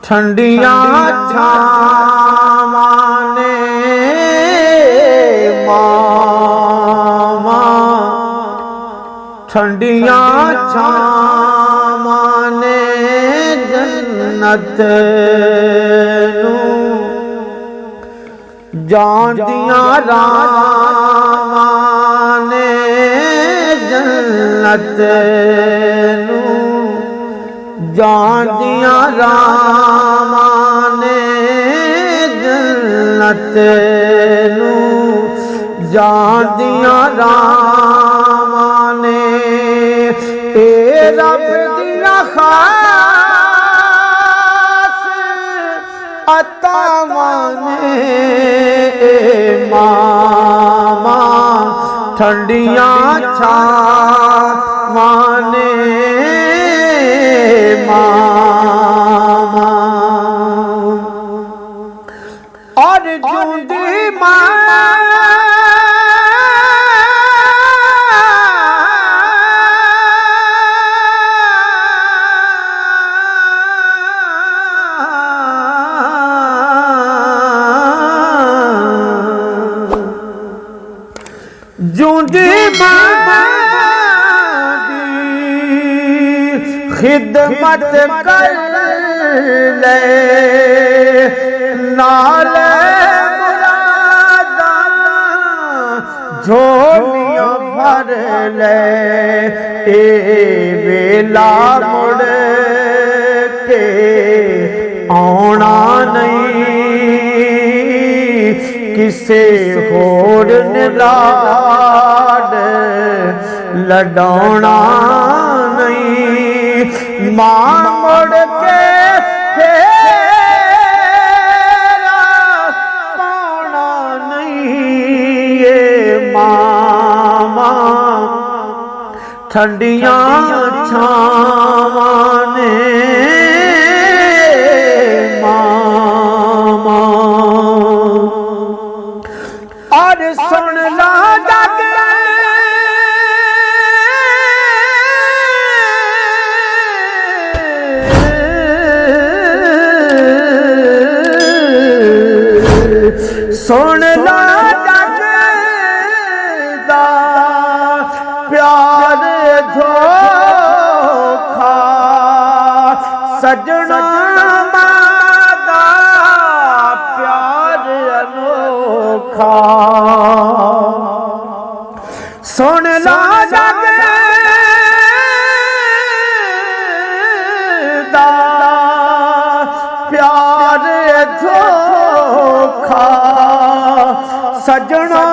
ठंडिया छावाने मामा, ठंडिया छावाने जन्नत नू जांदिया रावाने जन्नत नू जांदिया रावाने जन्नत नू जांदिया रावाने ए रब दिया खास अतावाने मामा, ठंडिया छावाने मामा। और जूंदी मां जूंदी मां दी खिदमत कर ले नाल मुरादा झोलियां भर ले ए वेला मुड़ के आना नहीं किसे होर लाड लडौना नहीं मां मुड़ के फेरा पाना नहीं ये मामा, ठंडिया छावाने मामा। और सुन ला जग सुन ला जग दा प्यार धोखा सजना मादा प्यार अनोखा। सुन ला जग दा प्यार धोखा सजना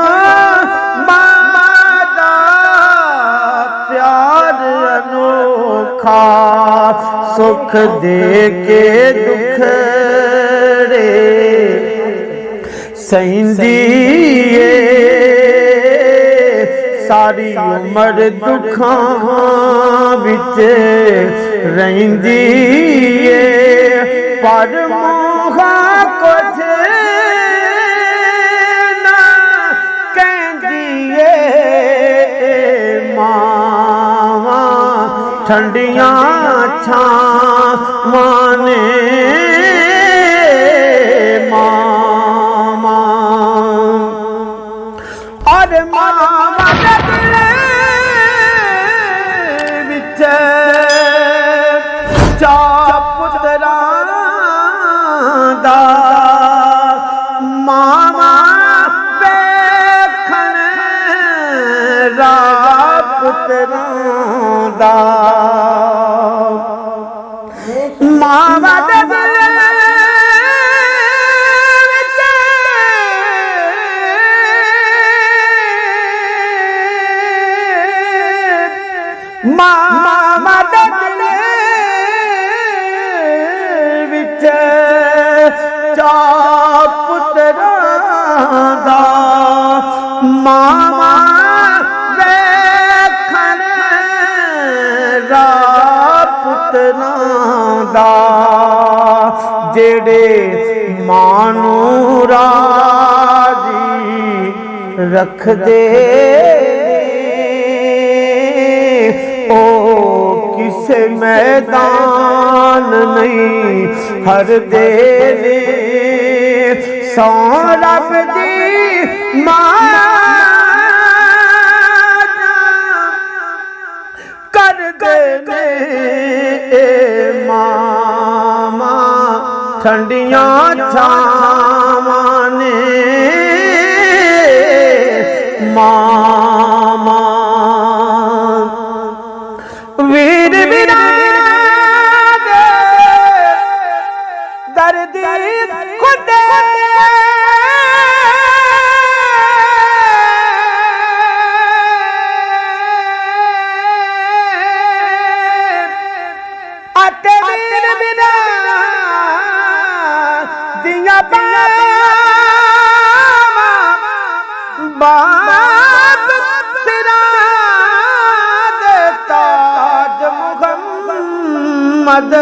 मादा प्यार अनोखा। सुख दे के दुख रे सहिंदी सारी उम्र दुखां विच रहिंदी पर मोहा कुछ ना कहंदी मावा, ठंडिया छावाने मामा। और मामा दे दिल विच चा पुत्रां दा मामा वेखण रा पुत्रां दा मामा दे दिल विच मामा दे दिल विच चा पुत्रां दा मामा वेखण रा पुत्रां दा जेड़े मानू राजी रख दे ओ किसे मैदान नहीं हर दे सौ रब दी कर दे मामा ठंडियां छावां ने मामा वीर विरादे दर्द खुदे आते वीर बिना दिया बाप तेरा ताज मुहम्मद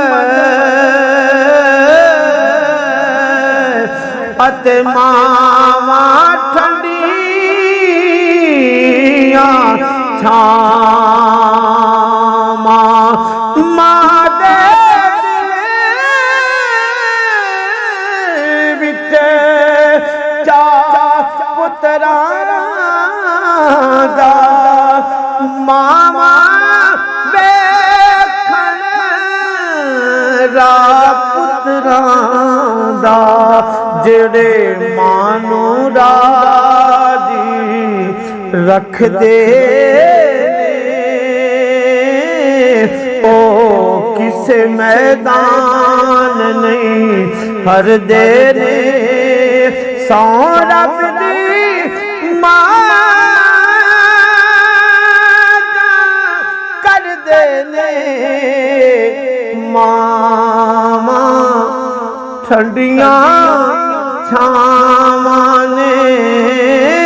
अते मावा ठंडियां छावां मां दे विच चा पुत्रां दा मामा वेखण रा पुत्रां दा जेड़े मानू राजी रख दे ओ किसे मैदान नहीं हर दे सौ रब दी मां कर दे मामा ठंडियां छावां ने